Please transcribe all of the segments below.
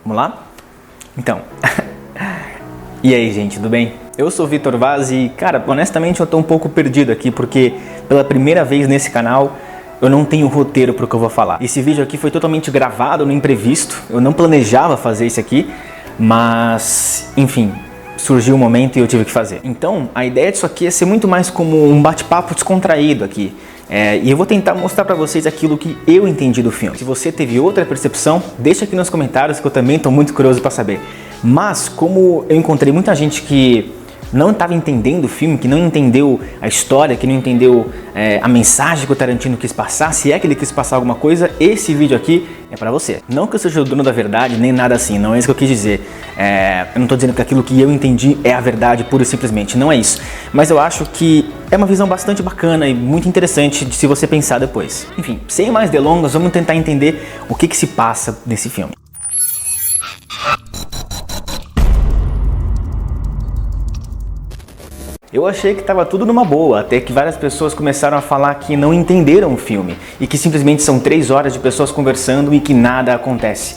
Vamos lá? Então, e aí gente, tudo bem? Eu sou o Vitor Vaz e, cara, honestamente eu tô um pouco perdido aqui porque pela primeira vez nesse canal eu não tenho roteiro pro que eu vou falar. Esse vídeo aqui foi totalmente gravado no imprevisto, eu não planejava fazer isso aqui, mas, enfim, surgiu o momento e eu tive que fazer. Então, a ideia disso aqui é ser muito mais como um bate-papo descontraído aqui. E eu vou tentar mostrar pra vocês aquilo que eu entendi do filme. Se você teve outra percepção, deixa aqui nos comentários que eu também tô muito curioso pra saber. Mas, como eu encontrei muita gente que não estava entendendo o filme, que não entendeu a história, que não entendeu a mensagem que o Tarantino quis passar, se é que ele quis passar alguma coisa, esse vídeo aqui é pra você. Não que eu seja o dono da verdade, nem nada assim, não é isso que eu quis dizer. Eu não tô dizendo que aquilo que eu entendi é a verdade pura e simplesmente, não é isso. Mas eu acho que é uma visão bastante bacana e muito interessante de se você pensar depois. Enfim, sem mais delongas, vamos tentar entender o que se passa nesse filme. Eu achei que estava tudo numa boa, até que várias pessoas começaram a falar que não entenderam o filme e que simplesmente são 3 horas de pessoas conversando e que nada acontece.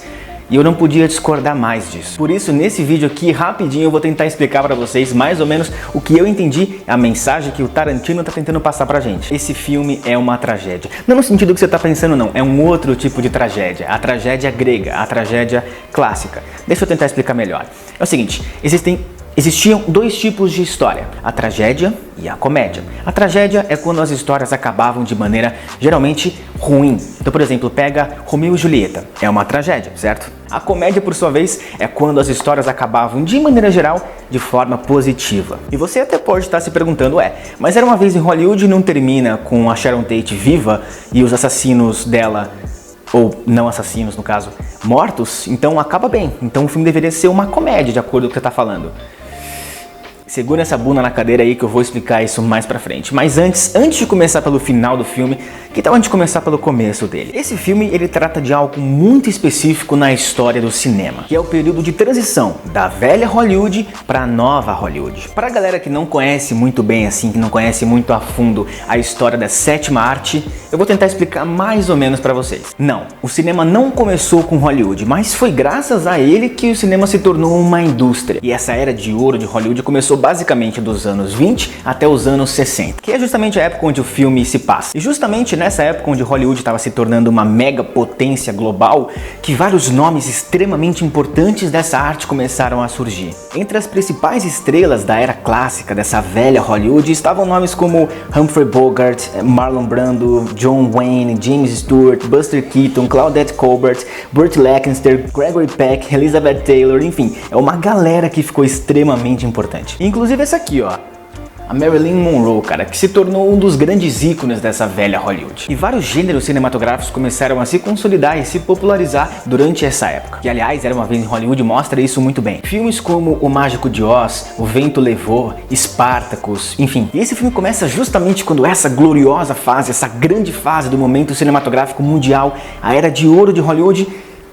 E eu não podia discordar mais disso. Por isso, nesse vídeo aqui, rapidinho, eu vou tentar explicar para vocês mais ou menos o que eu entendi, a mensagem que o Tarantino está tentando passar pra gente. Esse filme é uma tragédia. Não no sentido que você está pensando, não. É um outro tipo de tragédia. A tragédia grega, a tragédia clássica. Deixa eu tentar explicar melhor. É o seguinte, existiam 2 tipos de história, a tragédia e a comédia. A tragédia é quando as histórias acabavam de maneira geralmente ruim. Então, por exemplo, pega Romeu e Julieta, é uma tragédia, certo? A comédia, por sua vez, é quando as histórias acabavam de maneira geral de forma positiva. E você até pode estar se perguntando, mas Era Uma Vez em Hollywood não termina com a Sharon Tate viva e os assassinos dela, ou não assassinos no caso, mortos? Então acaba bem. Então o filme deveria ser uma comédia, de acordo com o que você está falando. Segura essa bunda na cadeira aí que eu vou explicar isso mais pra frente. Mas antes de começar pelo final do filme, que tal a gente começar pelo começo dele? Esse filme, ele trata de algo muito específico na história do cinema, que é o período de transição da velha Hollywood pra nova Hollywood. Pra galera que não conhece muito bem assim, que não conhece muito a fundo a história da 7ª arte, eu vou tentar explicar mais ou menos pra vocês. Não, o cinema não começou com Hollywood, mas foi graças a ele que o cinema se tornou uma indústria. E essa era de ouro de Hollywood começou basicamente dos anos 20 até os anos 60, que é justamente a época onde o filme se passa. E justamente nessa época onde Hollywood estava se tornando uma mega potência global, que vários nomes extremamente importantes dessa arte começaram a surgir. Entre as principais estrelas da era clássica dessa velha Hollywood estavam nomes como Humphrey Bogart, Marlon Brando, John Wayne, James Stewart, Buster Keaton, Claudette Colbert, Burt Lancaster, Gregory Peck, Elizabeth Taylor, enfim, é uma galera que ficou extremamente importante. Inclusive essa aqui, ó, a Marilyn Monroe, cara, que se tornou um dos grandes ícones dessa velha Hollywood. E vários gêneros cinematográficos começaram a se consolidar e se popularizar durante essa época. Que, aliás, Era Uma Vez em Hollywood mostra isso muito bem. Filmes como O Mágico de Oz, O Vento Levou, Spartacus, enfim. E esse filme começa justamente quando essa gloriosa fase, essa grande fase do momento cinematográfico mundial, a Era de Ouro de Hollywood,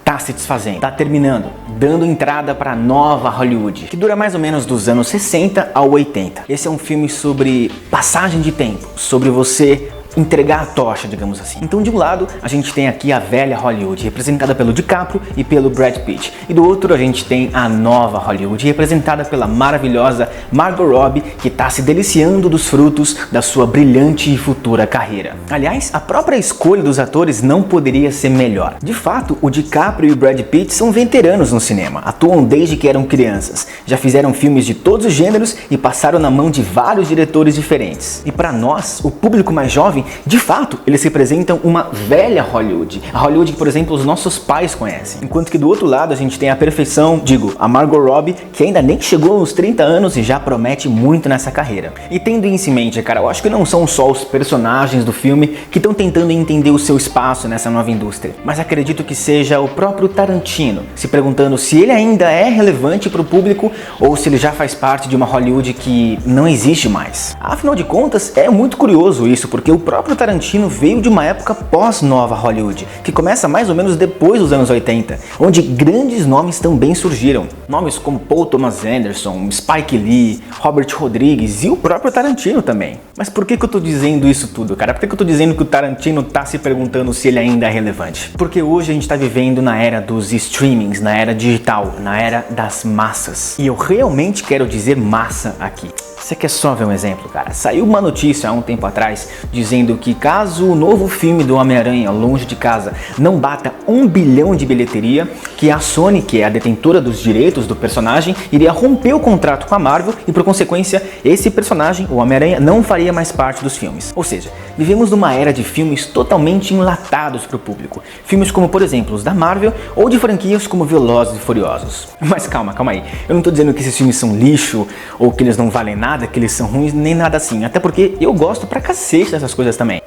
tá se desfazendo, tá terminando, dando entrada para nova Hollywood, que dura mais ou menos dos anos 60 ao 80. Esse é um filme sobre passagem de tempo, sobre você entregar a tocha, digamos assim. Então, de um lado, a gente tem aqui a velha Hollywood, representada pelo DiCaprio e pelo Brad Pitt. E do outro, a gente tem a nova Hollywood, representada pela maravilhosa Margot Robbie, que está se deliciando dos frutos da sua brilhante e futura carreira. Aliás, a própria escolha dos atores não poderia ser melhor. De fato, o DiCaprio e o Brad Pitt são veteranos no cinema, atuam desde que eram crianças, já fizeram filmes de todos os gêneros e passaram na mão de vários diretores diferentes. E para nós, o público mais jovem, de fato, eles representam uma velha Hollywood. A Hollywood que, por exemplo, os nossos pais conhecem. Enquanto que do outro lado a gente tem a perfeição, a Margot Robbie, que ainda nem chegou aos 30 anos e já promete muito nessa carreira. E tendo isso em mente, cara, eu acho que não são só os personagens do filme que estão tentando entender o seu espaço nessa nova indústria, mas acredito que seja o próprio Tarantino, se perguntando se ele ainda é relevante para o público ou se ele já faz parte de uma Hollywood que não existe mais. Afinal de contas, é muito curioso isso, porque o próprio Tarantino veio de uma época pós-nova Hollywood, que começa mais ou menos depois dos anos 80, onde grandes nomes também surgiram. Nomes como Paul Thomas Anderson, Spike Lee, Robert Rodrigues e o próprio Tarantino também. Mas por que eu tô dizendo isso tudo, cara? Por que eu tô dizendo que o Tarantino tá se perguntando se ele ainda é relevante? Porque hoje a gente tá vivendo na era dos streamings, na era digital, na era das massas. E eu realmente quero dizer massa aqui. Você quer só ver um exemplo, cara? Saiu uma notícia há um tempo atrás dizendo que caso o novo filme do Homem-Aranha, Longe de Casa, não bata 1 bilhão de bilheteria, que a Sony, que é a detentora dos direitos do personagem, iria romper o contrato com a Marvel e, por consequência, esse personagem, o Homem-Aranha, não faria mais parte dos filmes. Ou seja, vivemos numa era de filmes totalmente enlatados para o público. Filmes como, por exemplo, os da Marvel ou de franquias como Velozes e Furiosos. Mas calma aí. Eu não tô dizendo que esses filmes são lixo ou que eles não valem nada, que eles são ruins, nem nada assim. Até porque eu gosto pra cacete dessas coisas também.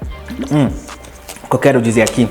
O que eu quero dizer aqui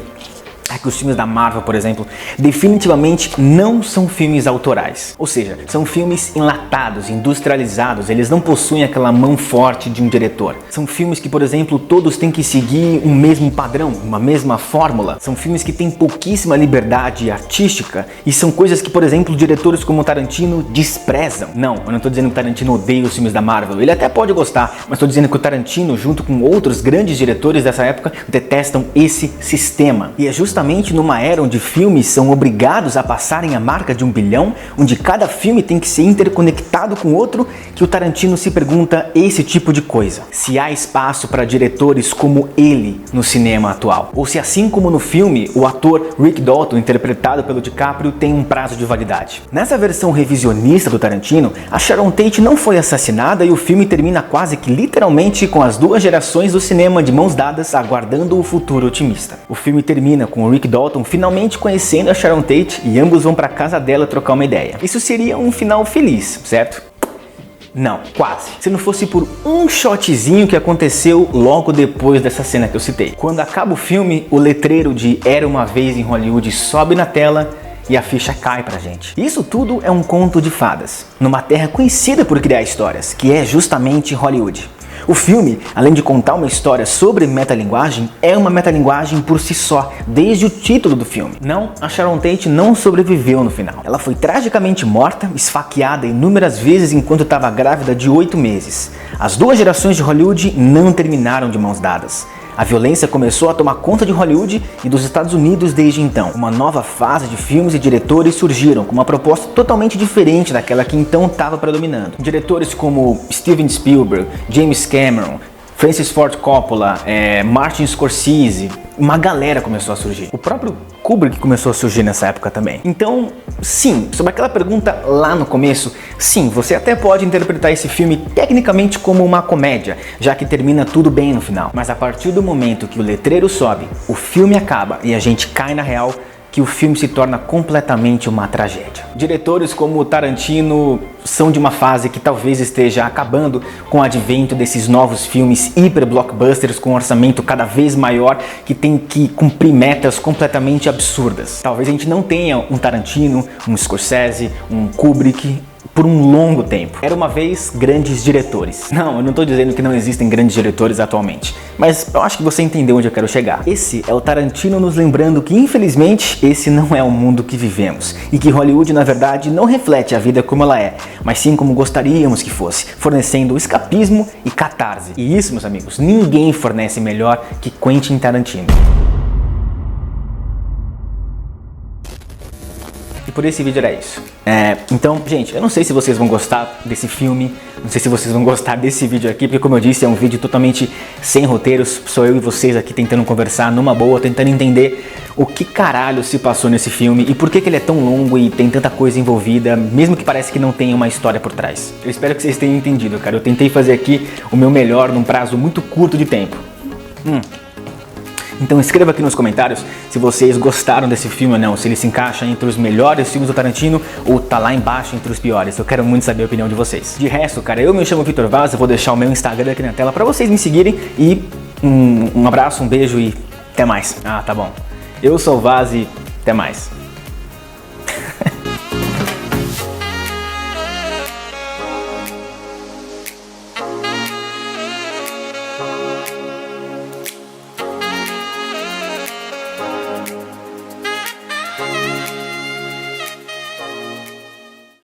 é que os filmes da Marvel, por exemplo, definitivamente não são filmes autorais. Ou seja, são filmes enlatados, industrializados, eles não possuem aquela mão forte de um diretor. São filmes que, por exemplo, todos têm que seguir um mesmo padrão, uma mesma fórmula. São filmes que têm pouquíssima liberdade artística e são coisas que, por exemplo, diretores como Tarantino desprezam. Não, eu não estou dizendo que Tarantino odeia os filmes da Marvel, ele até pode gostar, mas estou dizendo que o Tarantino, junto com outros grandes diretores dessa época, detestam esse sistema. E é justamente numa era onde filmes são obrigados a passarem a marca de 1 bilhão, onde cada filme tem que ser interconectado com outro, que o Tarantino se pergunta esse tipo de coisa. Se há espaço para diretores como ele no cinema atual. Ou se, assim como no filme, o ator Rick Dalton, interpretado pelo DiCaprio, tem um prazo de validade. Nessa versão revisionista do Tarantino, a Sharon Tate não foi assassinada e o filme termina quase que literalmente com as duas gerações do cinema de mãos dadas, aguardando o futuro otimista. O filme termina com o Rick Dalton finalmente conhecendo a Sharon Tate e ambos vão para casa dela trocar uma ideia. Isso seria um final feliz, certo? Não, quase. Se não fosse por um shotzinho que aconteceu logo depois dessa cena que eu citei. Quando acaba o filme, o letreiro de Era Uma Vez em Hollywood sobe na tela e a ficha cai pra gente. Isso tudo é um conto de fadas, numa terra conhecida por criar histórias, que é justamente Hollywood. O filme, além de contar uma história sobre metalinguagem, é uma metalinguagem por si só, desde o título do filme. Não, a Sharon Tate não sobreviveu no final. Ela foi tragicamente morta, esfaqueada inúmeras vezes enquanto estava grávida de 8 meses. As duas gerações de Hollywood não terminaram de mãos dadas. A violência começou a tomar conta de Hollywood e dos Estados Unidos desde então. Uma nova fase de filmes e diretores surgiram com uma proposta totalmente diferente daquela que então estava predominando. Diretores como Steven Spielberg, James Cameron, Francis Ford Coppola, Martin Scorsese, uma galera começou a surgir. O próprio Kubrick começou a surgir nessa época também. Então, sim, sobre aquela pergunta lá no começo, sim, você até pode interpretar esse filme tecnicamente como uma comédia, já que termina tudo bem no final. Mas a partir do momento que o letreiro sobe, o filme acaba e a gente cai na real, que o filme se torna completamente uma tragédia. Diretores como o Tarantino são de uma fase que talvez esteja acabando com o advento desses novos filmes hiper blockbusters com um orçamento cada vez maior que tem que cumprir metas completamente absurdas. Talvez a gente não tenha um Tarantino, um Scorsese, um Kubrick por um longo tempo. Era uma vez grandes diretores. Não, eu não tô dizendo que não existem grandes diretores atualmente, mas eu acho que você entendeu onde eu quero chegar. Esse é o Tarantino nos lembrando que, infelizmente, esse não é o mundo que vivemos e que Hollywood, na verdade, não reflete a vida como ela é, mas sim como gostaríamos que fosse, fornecendo escapismo e catarse. E isso, meus amigos, ninguém fornece melhor que Quentin Tarantino. E por esse vídeo era isso. Então, gente, eu não sei se vocês vão gostar desse filme, não sei se vocês vão gostar desse vídeo aqui, porque como eu disse, é um vídeo totalmente sem roteiros, sou eu e vocês aqui tentando conversar numa boa, tentando entender o que caralho se passou nesse filme e por que ele é tão longo e tem tanta coisa envolvida, mesmo que pareça que não tenha uma história por trás. Eu espero que vocês tenham entendido, cara. Eu tentei fazer aqui o meu melhor num prazo muito curto de tempo. Então escreva aqui nos comentários se vocês gostaram desse filme ou não, se ele se encaixa entre os melhores filmes do Tarantino ou tá lá embaixo entre os piores. Eu quero muito saber a opinião de vocês. De resto, cara, eu me chamo Vitor Vaz, eu vou deixar o meu Instagram aqui na tela pra vocês me seguirem e um abraço, um beijo e até mais. Ah, tá bom. Eu sou o Vaz e até mais.